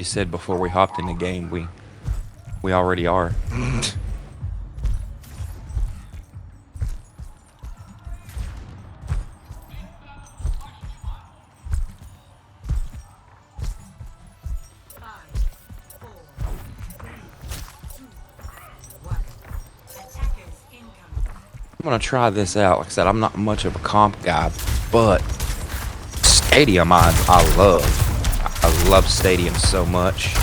you said before we hopped in the game, we already are. I'm gonna try this out. Like I said, I'm not much of a comp guy, but Stadium I love. I love Stadium so much.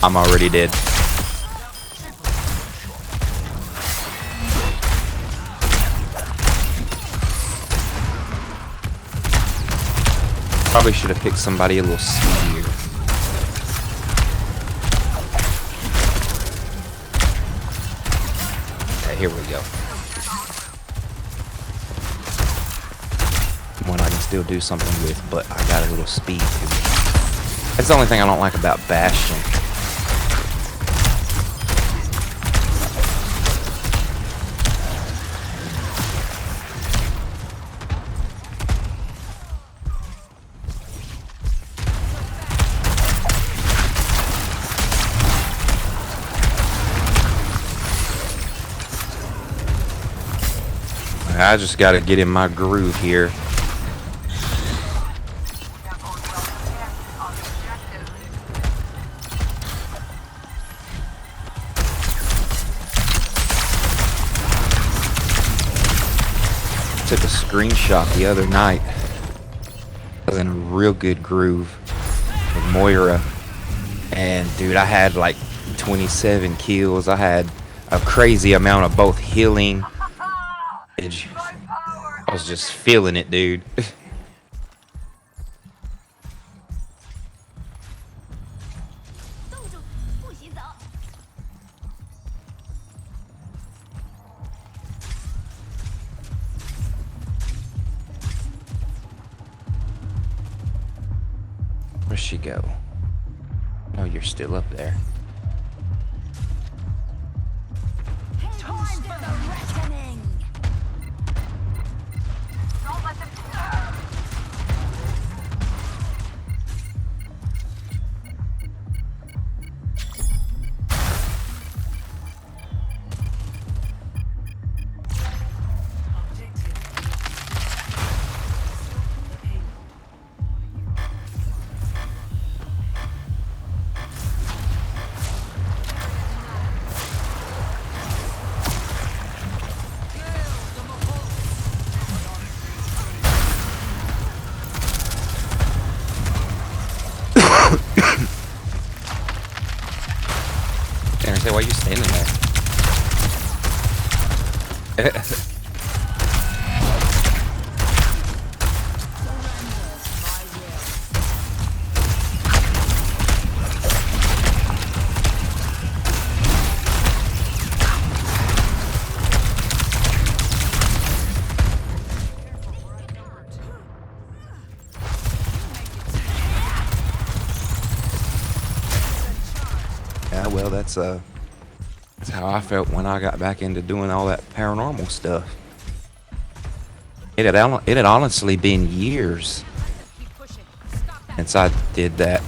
I'm already dead. Probably should have picked somebody a little speedier. Okay, here we go. One I can still do something with, but I got a little speed to me. That's the only thing I don't like about Bastion. I just gotta get in my groove here. Took a screenshot the other night. I was in a real good groove with Moira. And dude, I had like 27 kills. I had a crazy amount of both healing. I was just feeling it, dude. Where'd she go? Oh, you're still up there. Time for the reckoning. Don't let them Say, why are you standing there? Yeah, well, that's how I felt when I got back into doing all that paranormal stuff. It had honestly been years since I did that.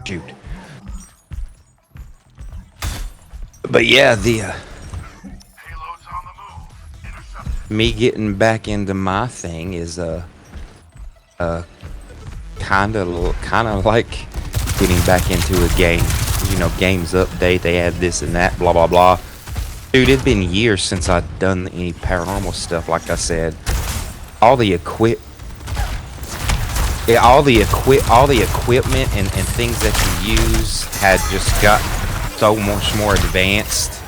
Shoot. But yeah, the me getting back into my thing is kind of like getting back into a game. You know, games update, they add this and that, blah blah blah. Dude, it's been years since I've done any paranormal stuff. Like I said, all the equipment and things that you use had just got so much more advanced.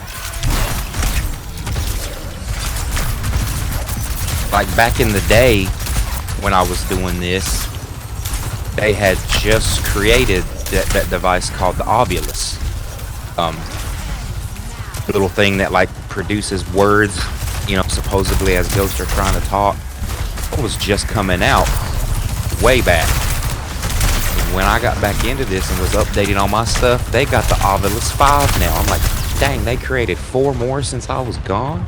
Like back in the day, when I was doing this, they had just created that device called the Ovilus. The little thing that like produces words, you know, supposedly as ghosts are trying to talk. It was just coming out way back. When I got back into this and was updating all my stuff, they got the Ovilus 5 now. I'm like, dang, they created 4 more since I was gone?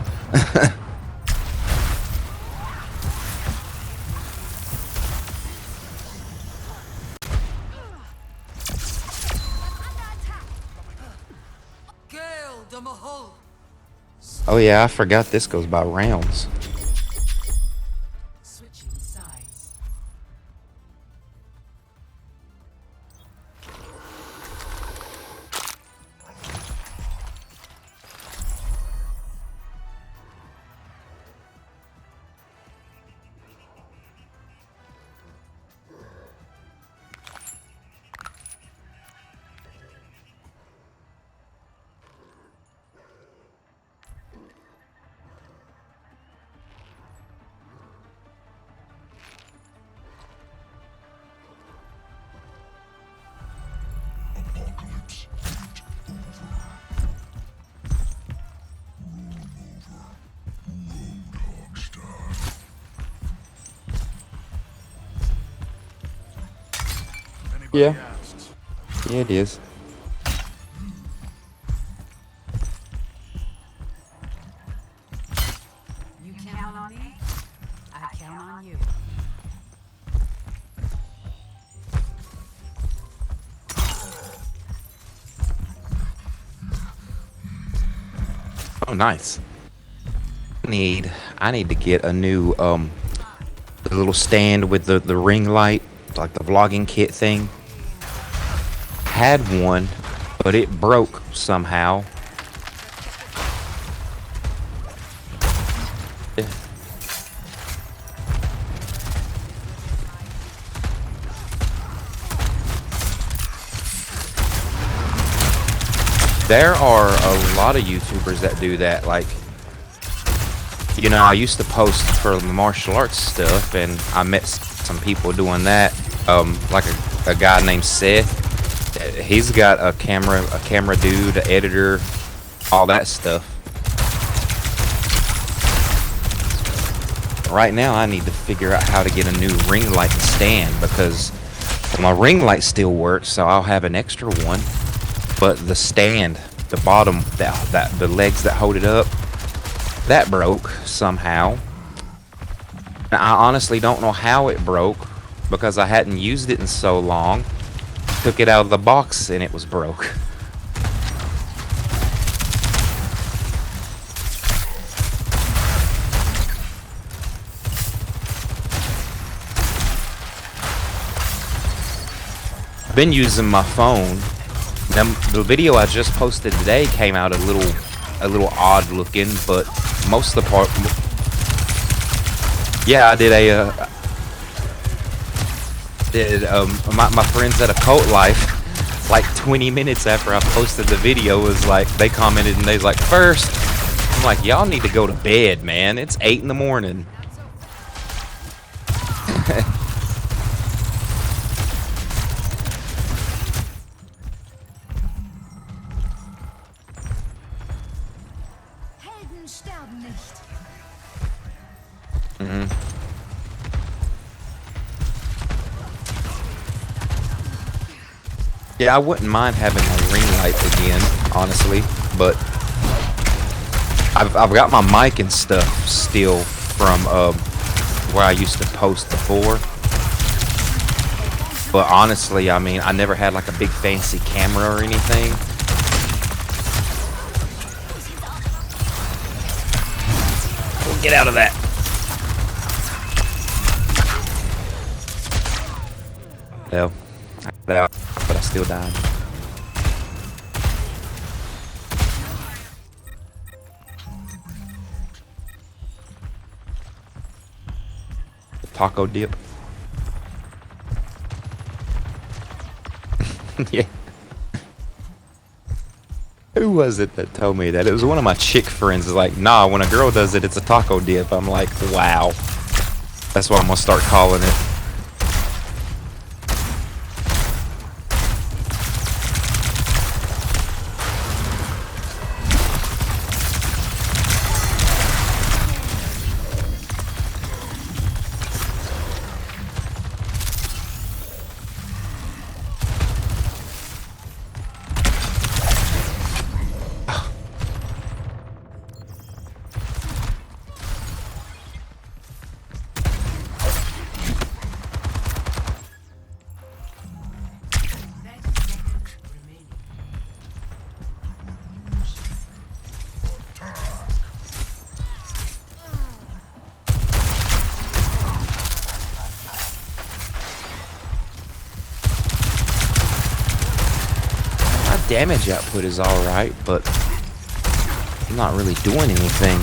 Oh yeah, I forgot this goes by rounds. Switching sides. Yeah. Yeah, it is. You count on me, I count on you. Oh, nice. I need to get a new the little stand with the ring light, like the vlogging kit thing. Had one, but it broke somehow. There are a lot of YouTubers that do that. Like, you know, I used to post for the martial arts stuff, and I met some people doing that. Like a guy named Seth. He's got a camera dude, an editor, all that stuff. Right now, I need to figure out how to get a new ring light stand, because my ring light still works, so I'll have an extra one. But the stand, the bottom, the legs that hold it up, that broke somehow. And I honestly don't know how it broke, because I hadn't used it in so long. Took it out of the box and it was broke. I've been using my phone. Now, the video I just posted today came out a little odd looking, but most of the part, yeah, I did my friends at Occult Life, like 20 minutes after I posted the video, was like, they commented and they was like, first, I'm like, y'all need to go to bed, man. It's 8 in the morning. Helden sterben nicht. Yeah, I wouldn't mind having a ring light again, honestly, but I've got my mic and stuff still from where I used to post before. But honestly, I mean, I never had like a big fancy camera or anything. Oh, get out of that. Well, I got out, but I still died. Taco dip. Yeah. Who was it that told me that? It was one of my chick friends. Is like, nah, when a girl does it, it's a taco dip. I'm like, wow. That's what I'm gonna start calling it. My damage output is alright, but I'm not really doing anything.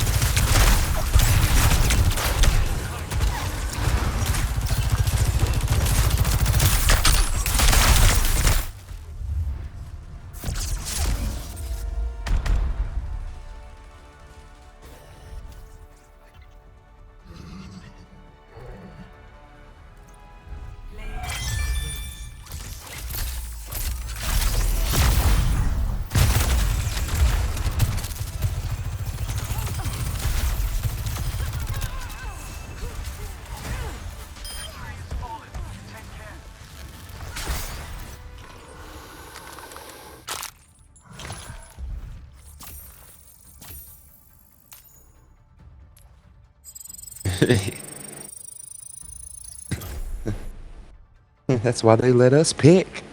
That's why they let us pick.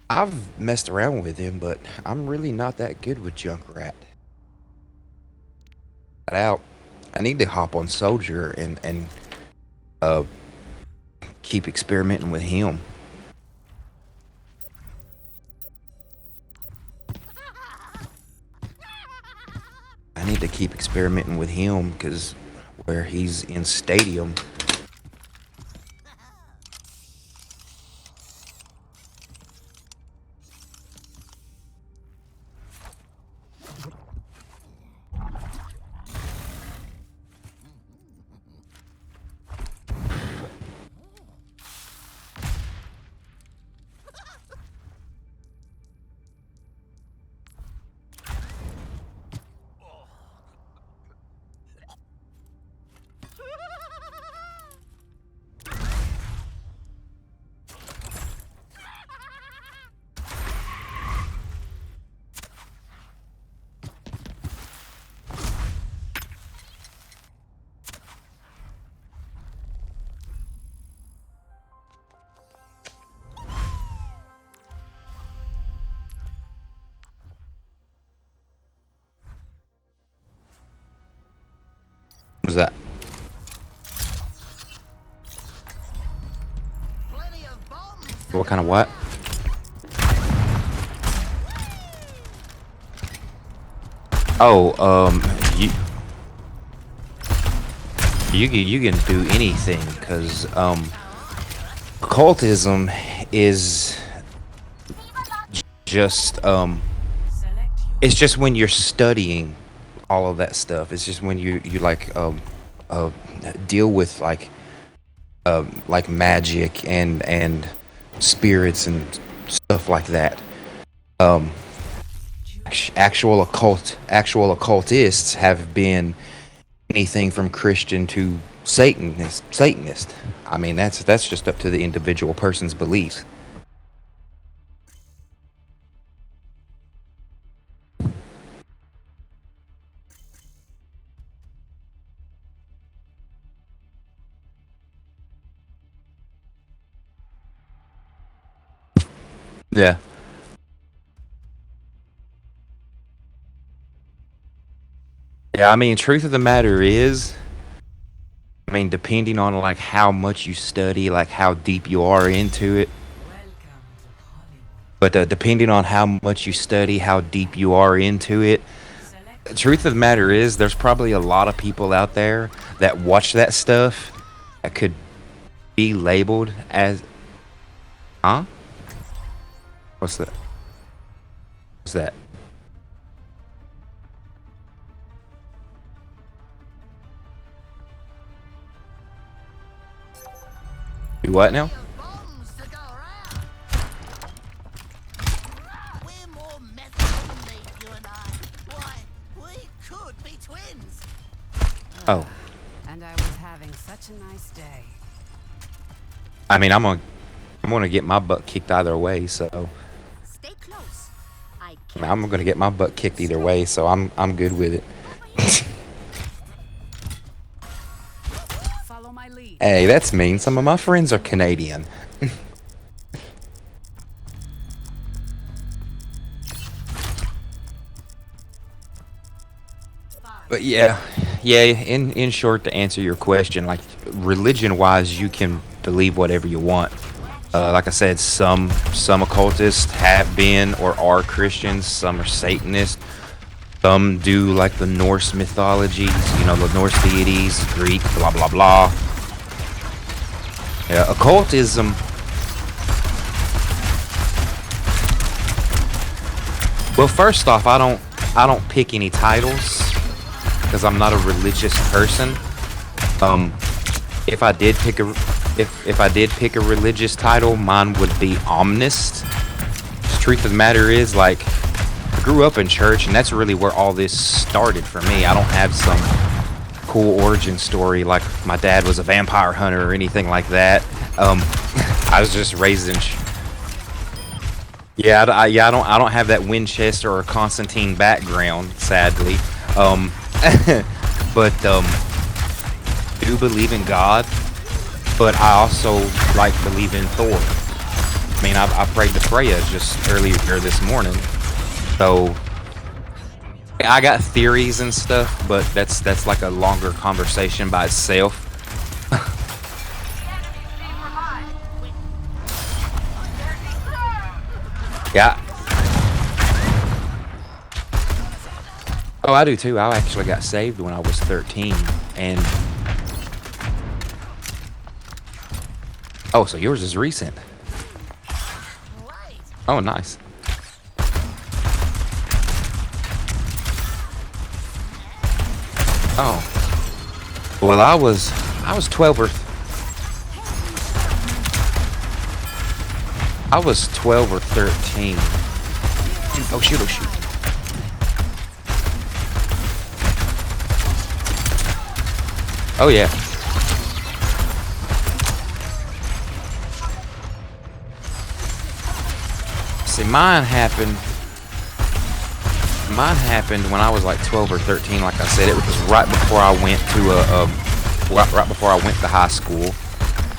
I've messed around with him, but I'm really not that good with Junkrat. Out. I need to hop on Soldier and uh keep experimenting with him. I need to keep experimenting with him because where he's in Stadium. What's that? What kind of what? Oh, you can do anything because occultism is just it's just when you're studying all of that stuff. It's just when you like uh deal with like magic and spirits and stuff like that. Um, actual occultists have been anything from Christian to Satanist. I mean, that's just up to the individual person's beliefs. Yeah. Yeah, I mean, truth of the matter is, I mean, depending on like how much you study, like how deep you are into it, but depending on how much you study, how deep you are into it, the truth of the matter is, there's probably a lot of people out there that watch that stuff that could be labeled as, huh? What's that? What's that? Do what now? Bombs to go around. We're more methyl than me, you and I. Why, we could be twins. Oh, And I was having such a nice day. I mean, I'm gonna get my butt kicked either way, so Stay close. I'm gonna get my butt kicked either way, so I'm good with it. Follow my lead. Hey, that's mean. Some of my friends are Canadian. But yeah, in short, to answer your question, like religion-wise, you can believe whatever you want. Like I said, some occultists have been or are Christians. Some are Satanists. Some do like the Norse mythologies, the Norse deities, Greek, blah blah blah. Yeah, occultism. Well, first off, I don't pick any titles because I'm not a religious person. If I did pick a religious title, mine would be omnist. The truth of the matter is, like, I grew up in church, and that's really where all this started for me. I don't have some cool origin story like my dad was a vampire hunter or anything like that. I was just raised in. I don't have that Winchester or Constantine background, sadly. But do believe in God, but I also believe in Thor. I mean, I prayed to Freya just earlier this morning, so I got theories and stuff, but that's like a longer conversation by itself. Yeah. Oh, I do too. I actually got saved when I was 13, and oh, so yours is recent. Oh, nice. Oh, well, I was 12 or I was 12 or 13. Oh shoot! Oh shoot! Oh yeah. See, mine happened when I was like 12 or 13. Like I said, it was right before I went to right before I went to high school,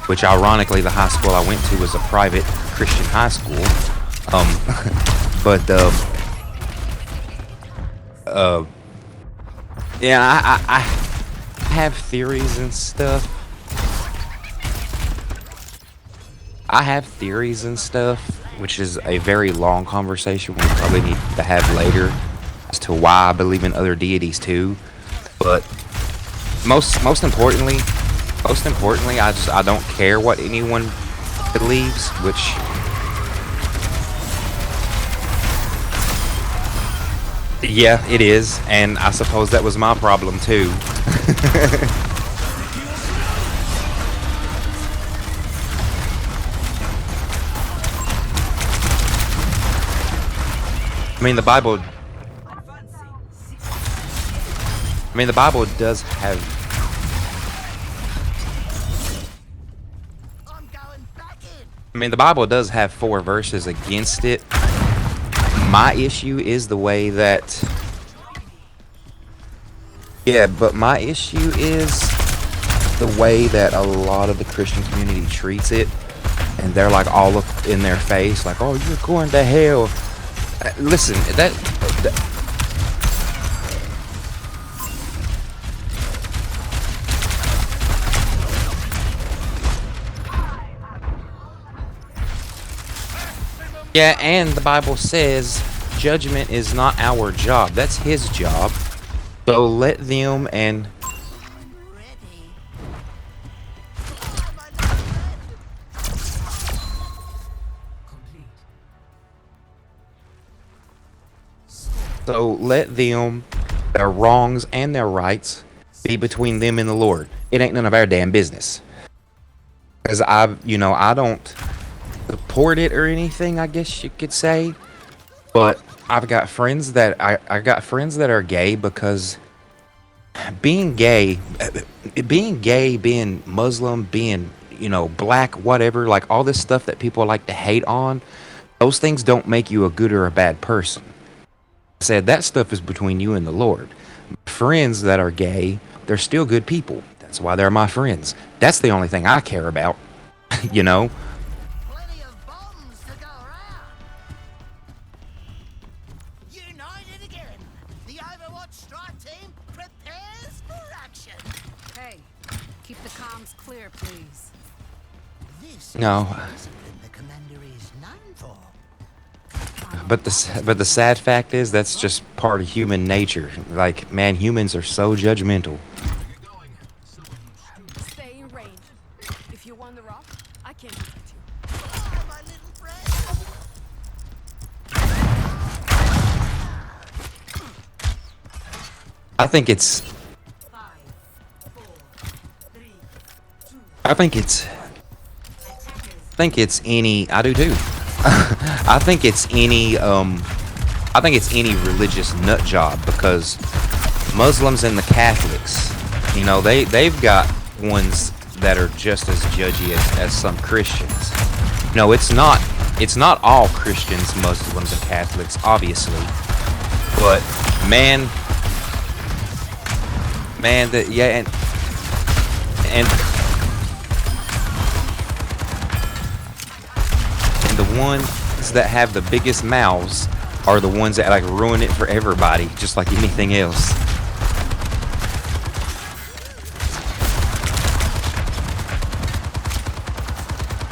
which ironically the high school I went to was a private Christian high school. But yeah, I have theories and stuff. Which is a very long conversation we probably need to have later as to why I believe in other deities too. But most importantly, I don't care what anyone believes, which yeah, it is, and I suppose that was my problem too. I mean, the Bible does have. I mean, the Bible does have 4 verses against it. My issue is the way that. Yeah, but my issue is the way that a lot of the Christian community treats it, and they're like all up in their face, like, "Oh, you're going to hell." Listen, that yeah, and the Bible says judgment is not our job. That's his job. So let them and so let them, their wrongs and their rights, be between them and the Lord. It ain't none of our damn business. Because I don't support it or anything, I guess you could say. But I've got friends that I got friends that are gay because being gay, being Muslim, being, black, whatever, like all this stuff that people like to hate on, those things don't make you a good or a bad person. I said that stuff is between you and the Lord. Friends that are gay, they're still good people. That's why they're my friends. That's the only thing I care about, you know? Plenty of bombs to go around. United again. The Overwatch strike team prepares for action. Hey, keep the comms clear, please. This No. is the discipline the commander is known for. But the sad fact is that's just part of human nature. Like, man, humans are so judgmental. Stay in range. If you want the rock, I can protect you. Oh, my little friend. I think it's 5, 4, 3, 2. I think it's Attackers. I think it's any I do too. I think it's any religious nut job because Muslims and the Catholics, they've got ones that are just as judgy as some Christians. No, it's not all Christians, Muslims, and Catholics, obviously. But man, and the ones that have the biggest mouths are the ones that like ruin it for everybody, just like anything else.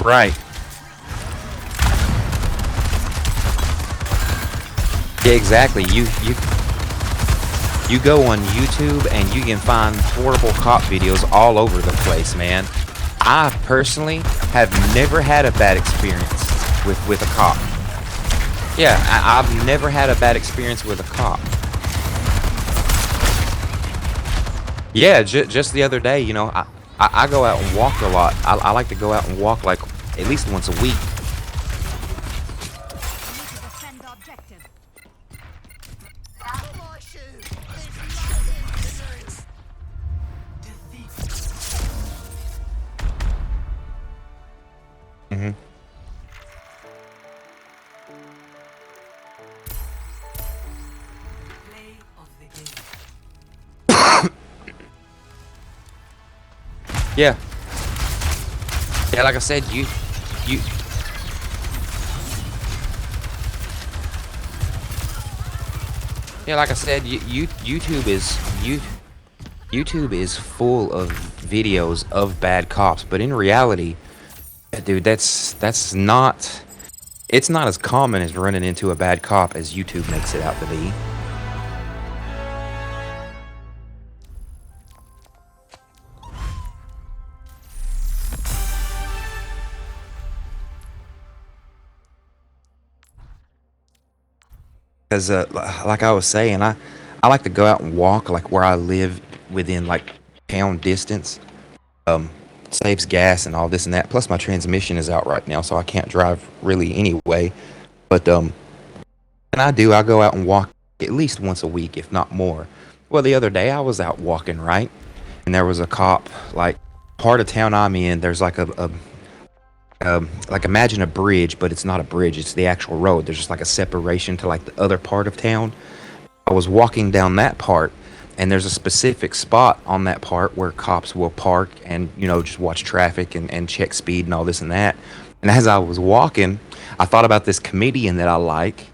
Right. Yeah, exactly. You go on YouTube and you can find horrible cop videos all over the place, man. I personally have never had a bad experience with a cop. Yeah, I've never had a bad experience with a cop. Yeah, just the other day, I go out and walk a lot. I like to go out and walk like at least once a week. You need to defend the objective. For my shoe. There's nothing to do. Mm-hmm. Play of the game. Yeah. Yeah, like I said, you Yeah, like I said, YouTube is full of videos of bad cops, but in reality, dude, that's not it's not as common as running into a bad cop as YouTube makes it out to be. Because, like I was saying, I like to go out and walk, like where I live within like town distance. Saves gas and all this and that. Plus, my transmission is out right now, so I can't drive really anyway. But and I go out and walk at least once a week, if not more. Well, the other day I was out walking, right, and there was a cop. Like part of town I'm in, there's like like imagine a bridge, but it's not a bridge, it's the actual road. There's just like a separation to like the other part of town. I was walking down that part, and there's a specific spot on that part where cops will park and just watch traffic and check speed and all this and that. And as I was walking, I thought about this comedian that I like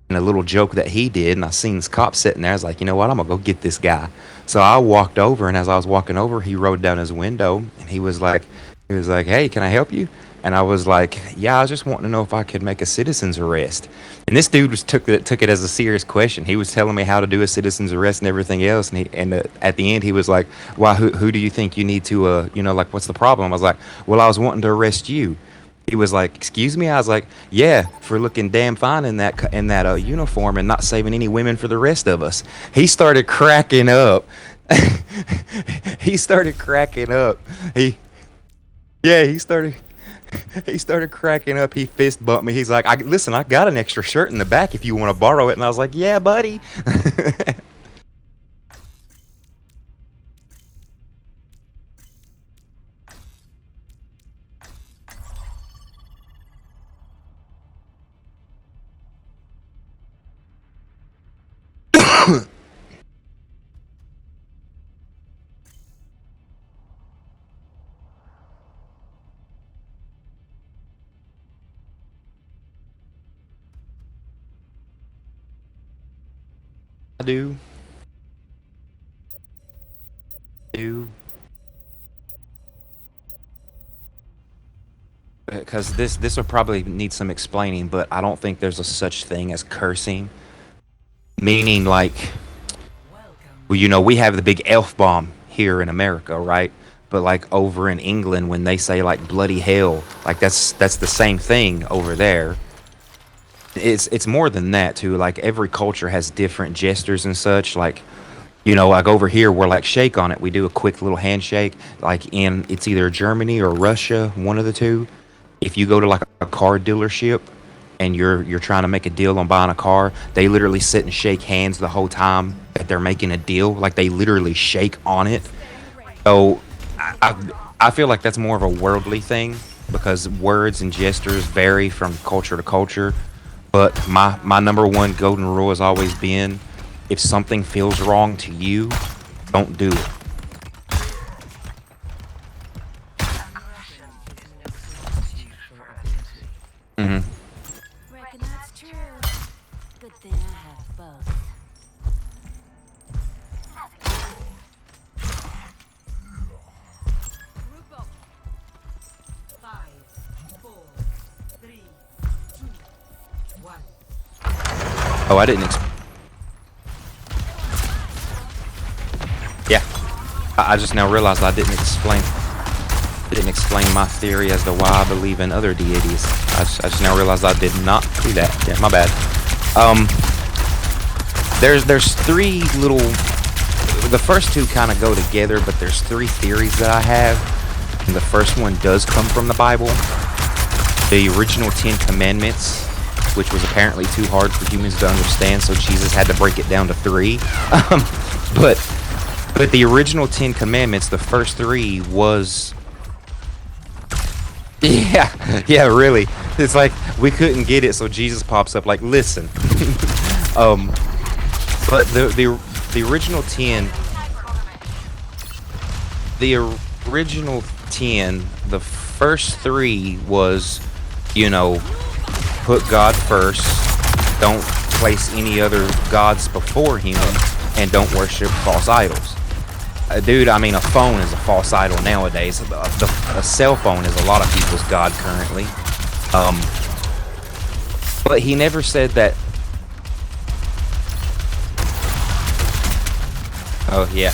and a little joke that he did, and I seen this cop sitting there. I was like, you know what, I'm gonna go get this guy. So I walked over, and as I was walking over, he rolled down his window and he was like, hey, can I help you? And I was like, yeah, I was just wanting to know if I could make a citizen's arrest. And this dude took it as a serious question. He was telling me how to do a citizen's arrest and everything else. And at the end, he was like, "Why? Who do you think you need to? Like, what's the problem?" I was like, "Well, I was wanting to arrest you." He was like, "Excuse me?" I was like, "Yeah, for looking damn fine in that uniform and not saving any women for the rest of us." He started cracking up. He started cracking up. Yeah, he started cracking up. He fist bumped me. He's like, listen, I got an extra shirt in the back if you want to borrow it. And I was like, yeah, buddy. I do, because this will probably need some explaining, but I don't think there's a such thing as cursing. Meaning, like, well, we have the big elf bomb here in America, right? But like over in England, when they say like bloody hell, like that's the same thing over there. It's more than that too. Like every culture has different gestures and such. Like like over here, we're like shake on it. We do a quick little handshake. Like it's either Germany or Russia, one of the two. If you go to like a car dealership and you're trying to make a deal on buying a car, they literally sit and shake hands the whole time that they're making a deal. Like they literally shake on it. So I feel like that's more of a worldly thing because words and gestures vary from culture to culture. But my number one golden rule has always been, if something feels wrong to you, don't do it. hmm Reckon that's true. Good thing I have both. Group up. 5, 4, 3, 2, 1. Oh, I didn't. Yeah, I just now realized I didn't explain my theory as to why I believe in other deities. I just now realized I did not do that. Yeah, my bad. There's three little. The first two kind of go together, but there's three theories that I have. And the first one does come from the Bible. The original 10 Commandments, which was apparently too hard for humans to understand, so Jesus had to break it down to 3. But the original 10 Commandments, the first 3 was... Yeah, really. It's like, we couldn't get it, so Jesus pops up like, listen. But the original 10... The original 10, the first 3 was, put God first, don't place any other gods before him, and don't worship false idols. Dude, I mean, a phone is a false idol nowadays. A cell phone is a lot of people's god currently. But he never said that. Oh, yeah.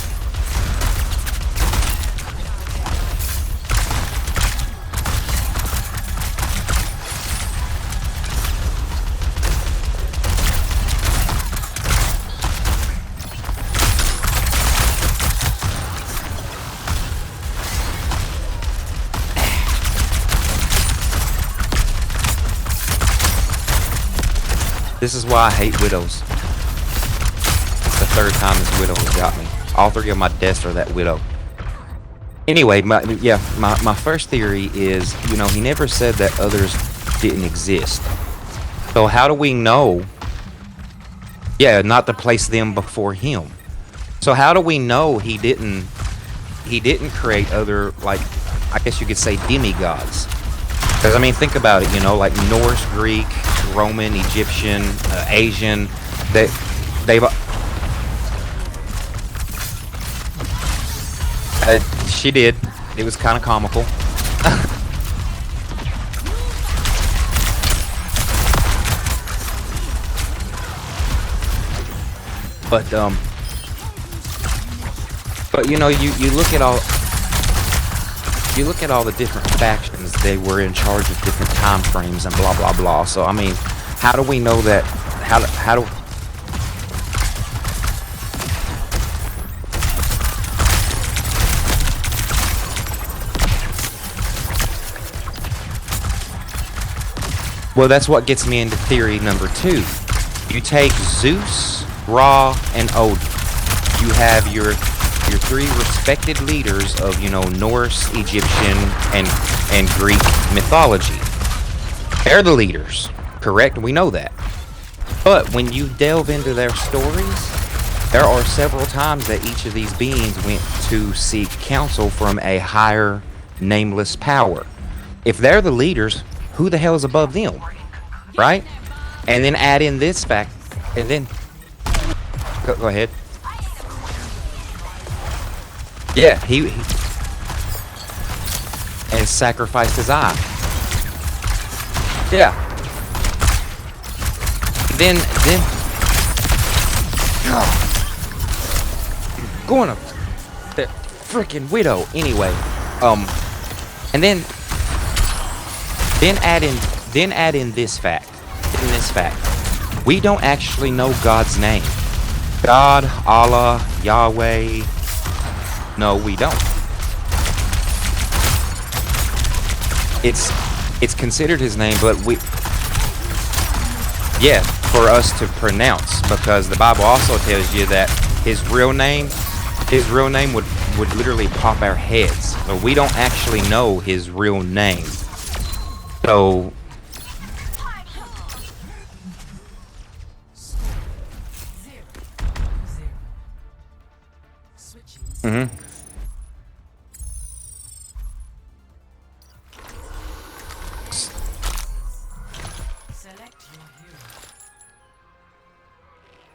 This is why I hate widows. It's the third time this widow has got me. All 3 of my deaths are that widow. Anyway, my first theory is, he never said that others didn't exist. So how do we know? Yeah, not to place them before him. So how do we know he didn't create other, like, I guess you could say demigods? Because, I mean, think about it, like Norse, Greek, Roman, Egyptian, Asian, they've... she did. It was kind of comical. But you look at all the different factions. They were in charge of different time frames and blah blah blah. So I mean, how do we know that? How do? Well, that's what gets me into theory number 2. You take Zeus, Ra, and Odin. You have your 3 respected leaders of, Norse, Egyptian, and Greek mythology. They're the leaders, correct? We know that. But when you delve into their stories, there are several times that each of these beings went to seek counsel from a higher, nameless power. If they're the leaders, who the hell is above them? Right? And then add in this fact, and then go ahead. Yeah, he and sacrificed his eye. Yeah. Then going up the freaking widow anyway. And then add in this fact. We don't actually know God's name. God, Allah, Yahweh. No, we don't. It's considered his name, but for us to pronounce, because the Bible also tells you that his real name would literally pop our heads. So we don't actually know his real name. So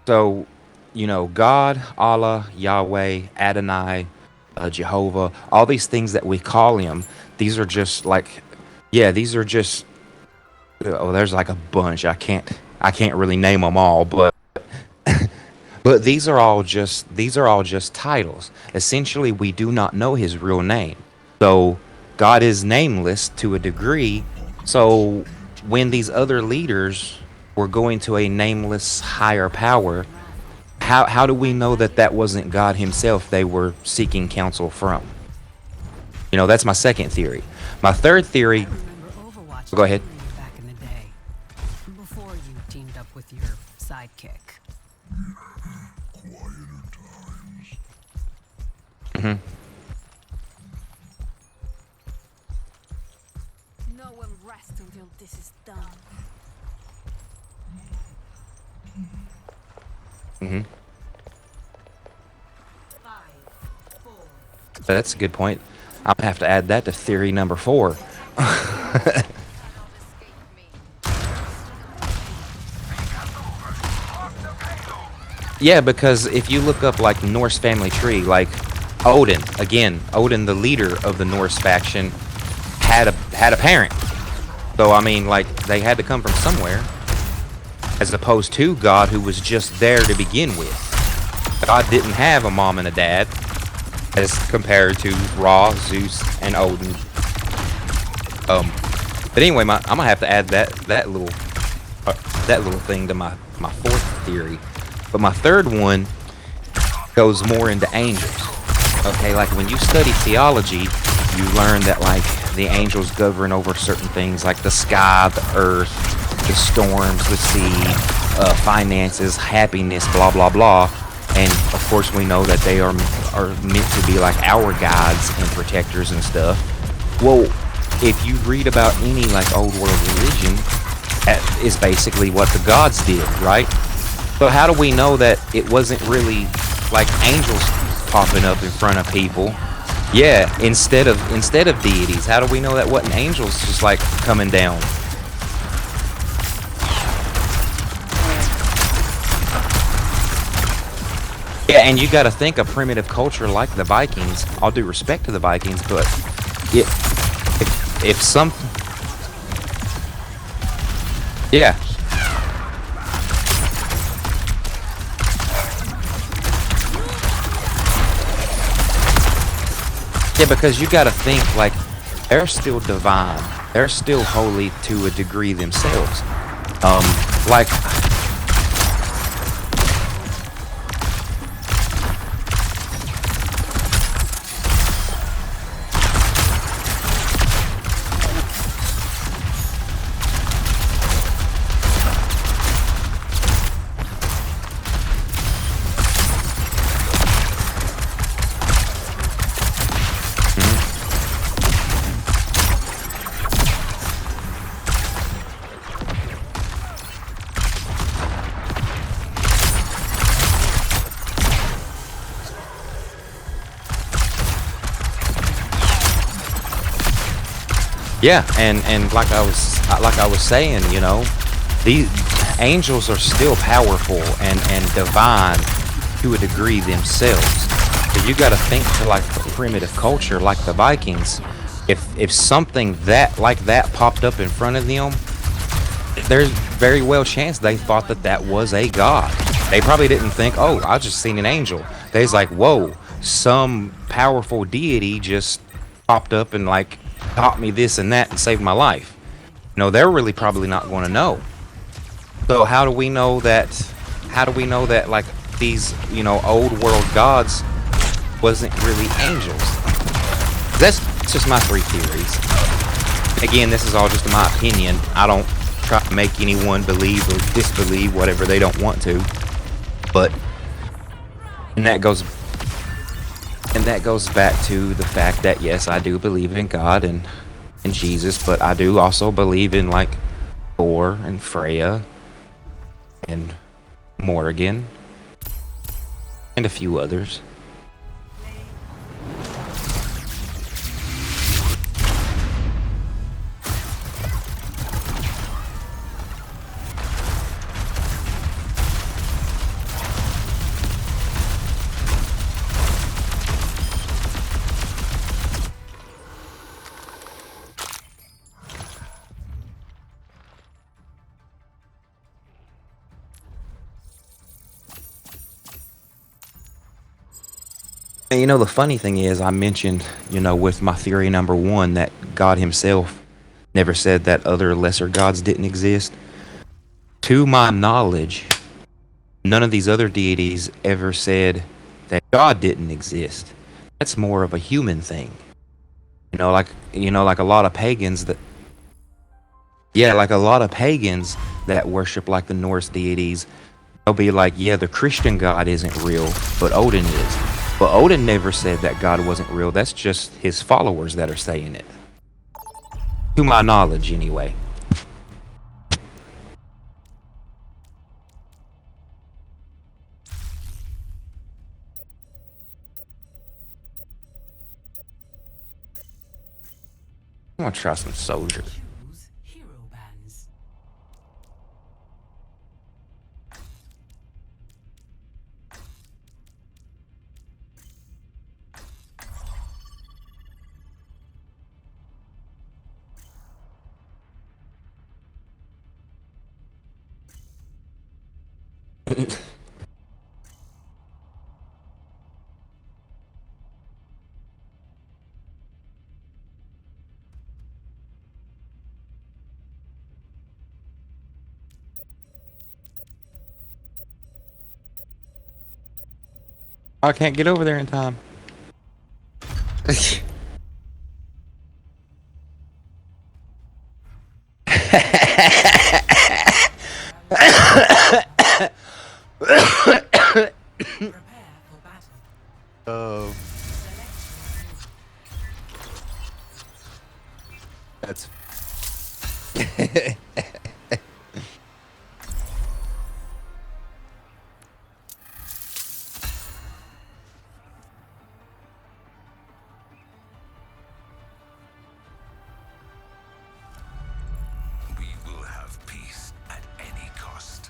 So, God, Allah, Yahweh, Adonai, Jehovah, all these things that we call him, these are just there's like a bunch. I can't really name them all, but but these are all just titles. Essentially, we do not know his real name. So, God is nameless to a degree. So, when these other leaders were going to a nameless higher power, how do we know that wasn't God himself they were seeking counsel from? That's my second theory. My third theory. Go ahead. Back in the day, before you teamed up with your sidekick. Mm-hmm. No one rests until this is done. Mm-hmm. 5, 4. That's a good point. I'm gonna have to add that to theory number 4. Yeah, because if you look up like Norse family tree, like Odin, the leader of the Norse faction, had a parent. So I mean, like, they had to come from somewhere, as opposed to God, who was just there to begin with. God didn't have a mom and a dad, as compared to Ra, Zeus, and Odin. But anyway, I'm gonna have to add that little thing to my fourth theory. But my third one goes more into angels. Okay, like when you study theology, you learn that like the angels govern over certain things like the sky, the earth, the storms, the sea, finances, happiness, blah blah blah. And of course we know that they are meant to be like our guides and protectors and stuff. Well, if you read about any like old world religion, that is basically what the gods did, right? So how do we know that it wasn't really like angels popping up in front of people? Yeah, instead of deities, how do we know that wasn't angels just like coming down? Yeah, and you got to think a primitive culture like the Vikings. All due respect to the Vikings, but if some, yeah. Yeah, because you got to think like they're still divine. They're still holy to a degree themselves. Like. Yeah, and like I was saying, you know, these angels are still powerful and divine to a degree themselves. But you got to think to like a primitive culture like the Vikings. If something that like that popped up in front of them, there's very well chance they thought that that was a god. They probably didn't think, oh, I just seen an angel. They's like, whoa, some powerful deity just popped up and like taught me this and that and saved my life. No, they're really probably not going to know. So how do we know that? How do we know that like these old world gods wasn't really angels? That's just my three theories. Again, this is all just my opinion. I don't try to make anyone believe or disbelieve whatever they don't want to. But and that goes back to the fact that yes, I do believe in God and Jesus, but I do also believe in like Thor and Freya and Morrigan and a few others. And the funny thing is, I mentioned, with my theory number one, that God himself never said that other lesser gods didn't exist. To my knowledge, none of these other deities ever said that God didn't exist. That's more of a human thing. Like a lot of pagans that, yeah, like a lot of pagans that worship like the Norse deities, they'll be like, yeah, the Christian God isn't real, but Odin is. But Odin never said that God wasn't real. That's just his followers that are saying it. To my knowledge, anyway. I'm gonna try some soldier. Choose hero bands. I can't get over there in time. Prepare for battle. Oh, Select that's. We will have peace at any cost.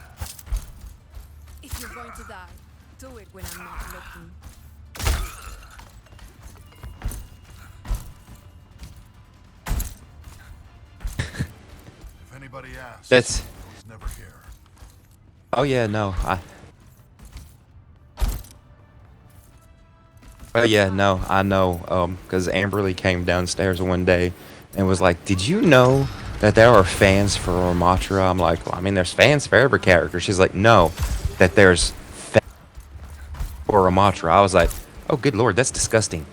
If you're going to die, do it when I'm not looking. If anybody asks, That's. I was never here. Oh yeah, no. Oh yeah, no. I know. Because Amberly came downstairs one day and was like, "Did you know that there are fans for Ramatra?" I'm like, well, I mean, there's fans for every character. She's like, "No, that there's fans for Ramatra." I was like, "Oh, good lord, that's disgusting."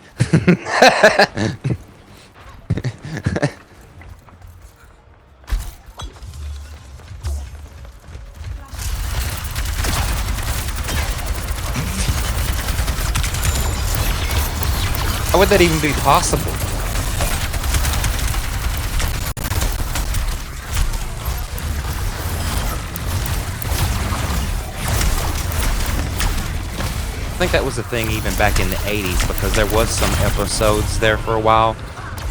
How would that even be possible? I think that was a thing even back in the 80s because there was some episodes there for a while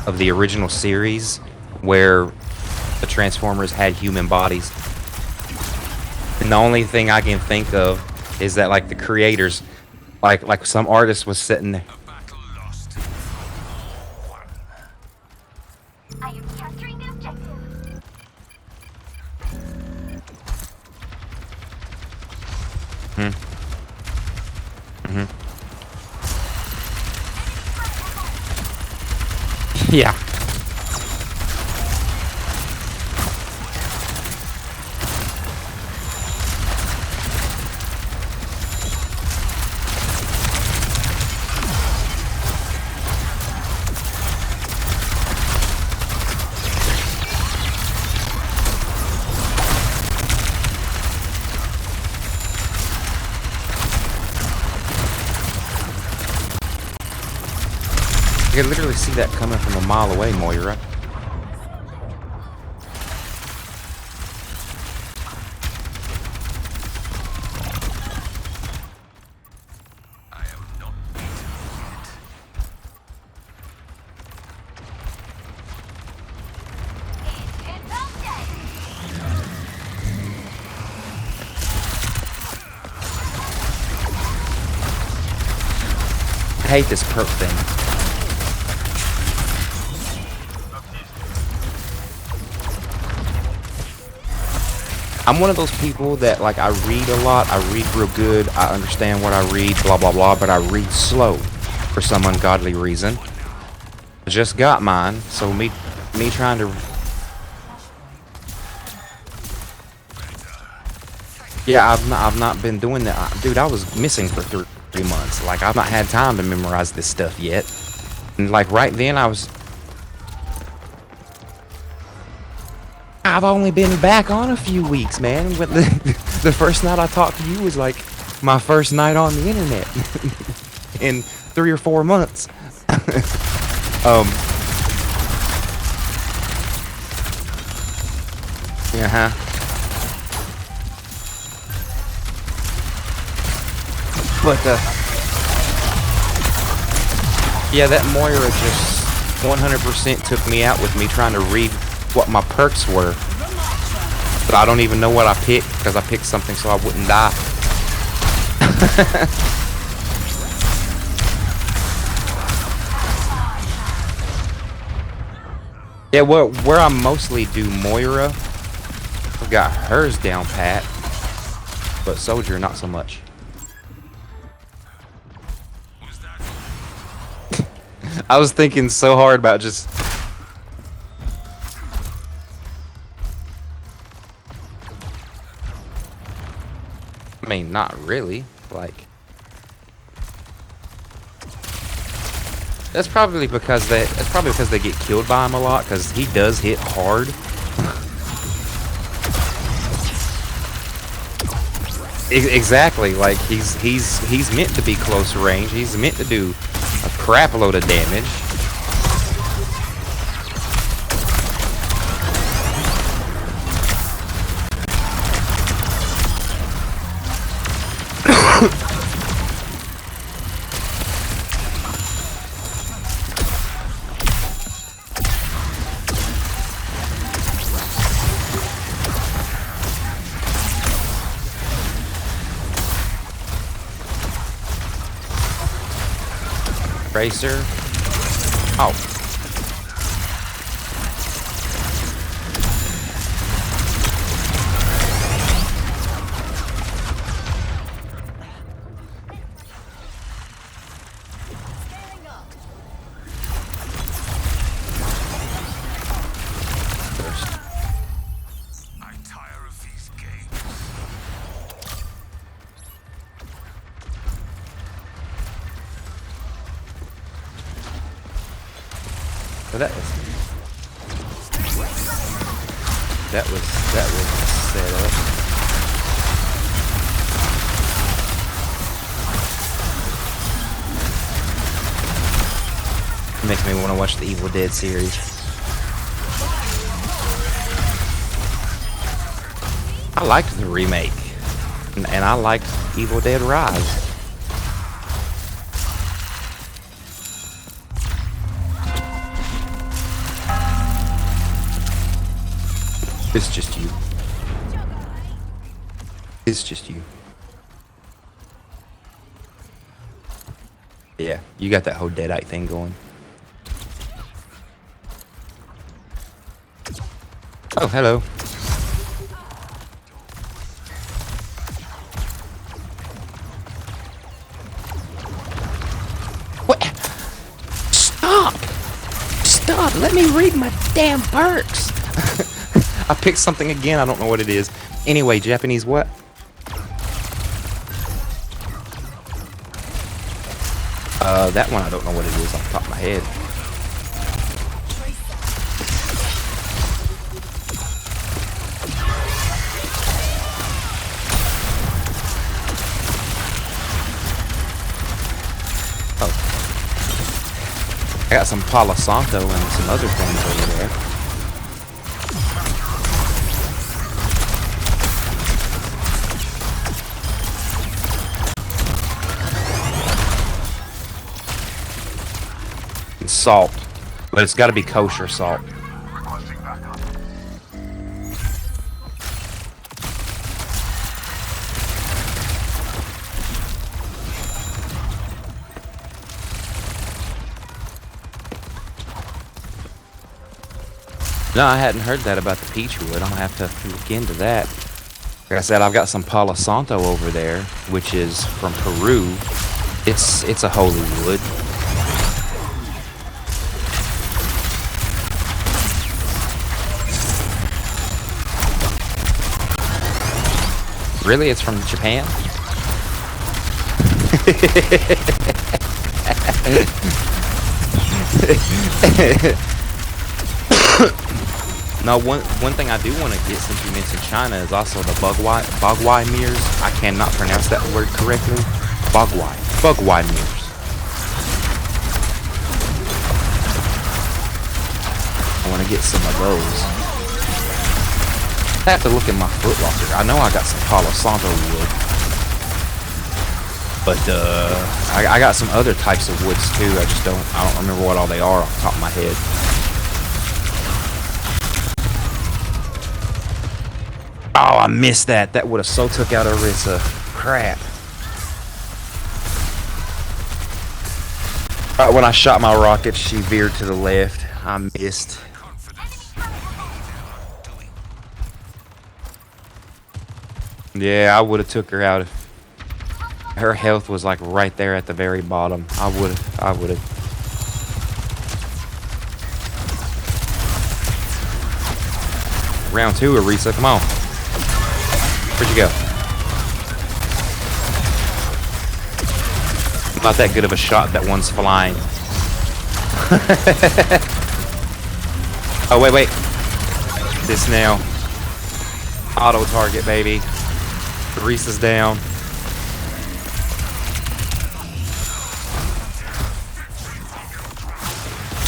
of the original series where the Transformers had human bodies. And the only thing I can think of is that like the creators, like some artist was sitting there. A battle lost. One. I am capturing the objective. Yeah. I could literally see that coming from a mile away, Moira. I am not beaten yet. It's all day. I hate this perk thing. I'm one of those people that, like, I read a lot, I read real good, I understand what I read, blah blah blah, but I read slow for some ungodly reason. I just got mine, so me trying to... Yeah, I've not been doing that. Dude, I was missing for 3 months. Like, I've not had time to memorize this stuff yet. And like right then I've only been back on a few weeks, man. But the first night I talked to you was like my first night on the internet in 3 or 4 months. Yeah. But yeah, that Moira just 100% took me out with me trying to read what my perks were. But I don't even know what I picked because I picked something so I wouldn't die. Yeah, where I mostly do Moira, I've got hers down pat, but Soldier not so much. Was that I was thinking so hard about just... I mean, not really. Like... That's probably because they get killed by him a lot, because he does hit hard. Exactly, like he's meant to be close range. He's meant to do a crap load of damage. Racer. Oh. I tire of these games. So that was set up. It makes me want to watch the Evil Dead series. I liked the remake, and I liked Evil Dead Rise. It's just you. It's just you. Yeah, you got that whole deadite thing going. Oh, hello. What? Stop! Stop! Let me read my damn perks! I picked something again, I don't know what it is. Anyway, Japanese what? That one I don't know what it is off the top of my head. Oh. I got some Palo Santo and some other things over there. Salt, but it's got to be kosher salt. No, I hadn't heard that about the peach wood. I'll have to look into that. Like I said, I've got some Palo Santo over there, which is from Peru. It's a holy wood. Really? It's from Japan? No, one thing I do want to get, since you mentioned China, is also the bogwai mirrors. I cannot pronounce that word correctly. Bogwai mirrors. I want to get some of those. I have to look in my Foot Locker. I know I got some Palo Santo wood, but I got some other types of woods too. I don't remember what all they are off the top of my head. Oh, I missed that. That would have so took out Orisa. Crap. Right when I shot my rocket, she veered to the left. I missed. Yeah, I would have took her out if her health was like right there at the very bottom. I would have. Round 2, Orisa, come on. Where'd you go? Not that good of a shot, that one's flying. Oh, wait. This now. Auto target, baby. Orisa's down.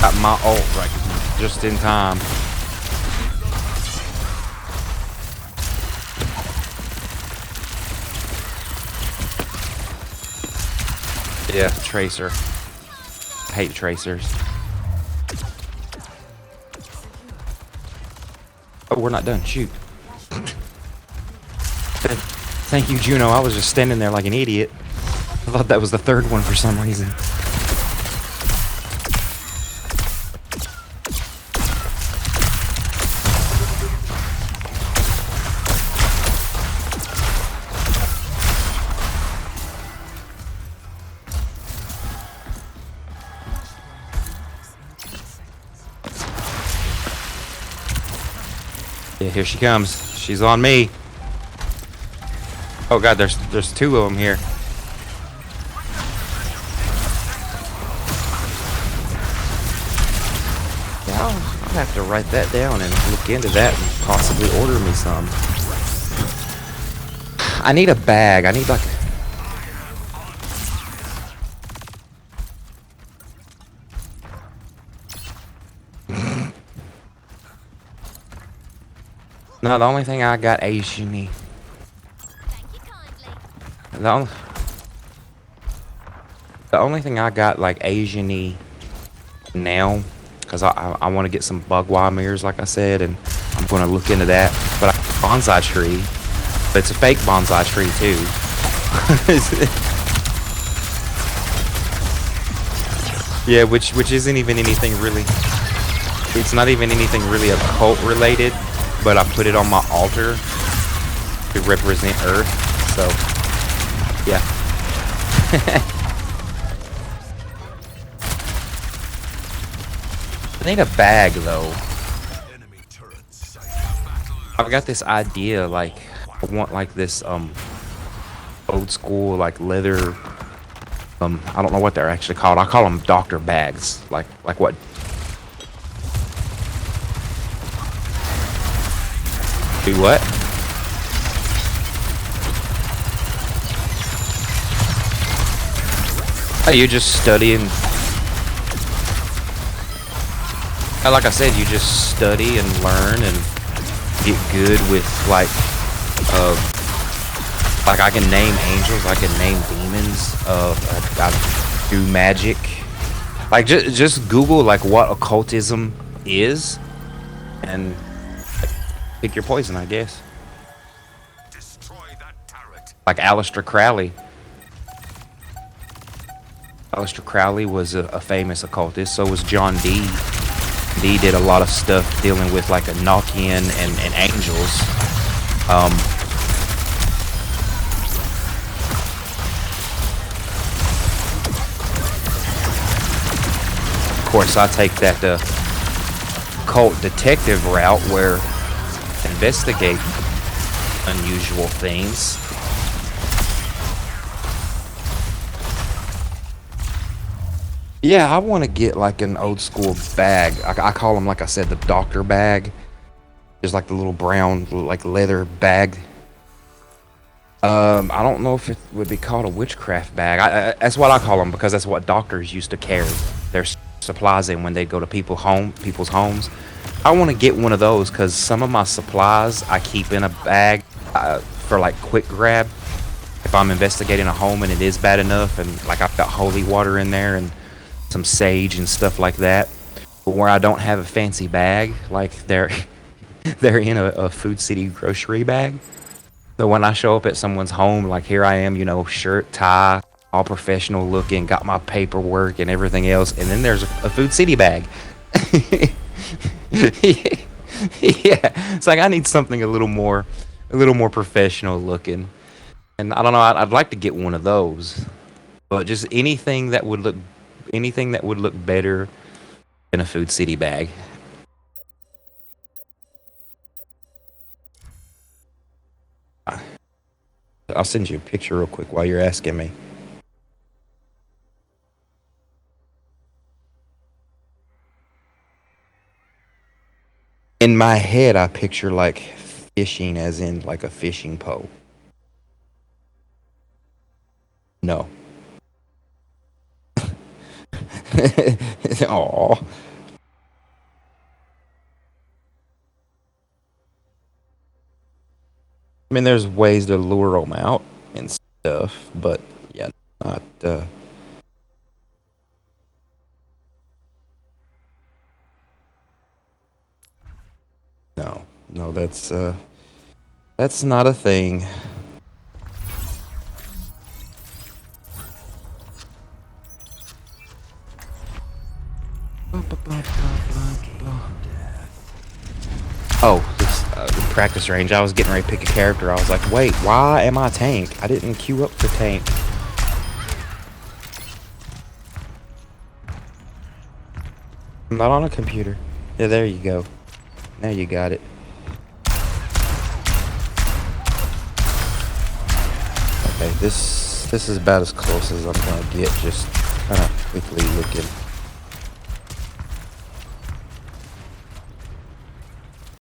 Got my ult right just in time. Yeah, Tracer. I hate Tracers. Oh, we're not done. Shoot. Thank you, Juno. I was just standing there like an idiot. I thought that was the third one for some reason. Yeah, here she comes. She's on me. Oh god, there's two of them here. Yeah, I'll have to write that down and look into that and possibly order me some. I need a bag. I need like... No, the only thing I got Asian-y. The only thing I got like Asian-y now, because I want to get some bug wire mirrors, like I said, and I'm I'm gonna look into that. But bonsai tree, but it's a fake bonsai tree too. Yeah, which isn't even anything really. It's not even anything really occult related, but I put it on my altar to represent Earth. So, yeah. I need a bag though. Enemy turret sighted. I've got this idea, like I want like this old school like leather. I don't know what they're actually called. I call them doctor bags. Like what? Do what? Oh, you're just studying. Like I said, you just study and learn and get good with like I can name angels, I can name demons. I do magic. Like just Google like what occultism is, and pick your poison, I guess. Destroy that turret. Like Aleister Crowley. Aleister Crowley was a famous occultist. So was John Dee. Dee did a lot of stuff dealing with like Enochian and angels. Of course, I take that cult detective route where I investigate unusual things. Yeah, I want to get like an old school bag. I call them, like I said, the doctor bag. Just like the little brown, like leather bag. I don't know if it would be called a witchcraft bag. That's what I call them because that's what doctors used to carry their supplies in when they go to people's homes. I want to get one of those because some of my supplies I keep in a bag for like quick grab. If I'm investigating a home and it is bad enough, and like I've got holy water in there and some sage and stuff like that. But where I don't have a fancy bag, like they're in a Food City grocery bag. So when I show up at someone's home, like here I am, you know, shirt, tie, all professional looking, got my paperwork and everything else, and then there's a Food City bag. Yeah, it's like I need something a little more professional looking, and I don't know. I'd like to get one of those, but just anything that would look better than a Food City bag. I'll send you a picture real quick while you're asking me. In my head, I picture like fishing, as in like a fishing pole. No. Aw. I mean, there's ways to lure them out and stuff, but yeah, not. No, that's not a thing. Oh, this practice range. I was getting ready to pick a character. I was like, wait, why am I tank? I didn't queue up for tank. I'm not on a computer. Yeah, there you go. Now you got it. Okay, this is about as close as I'm gonna get, just kind of quickly looking.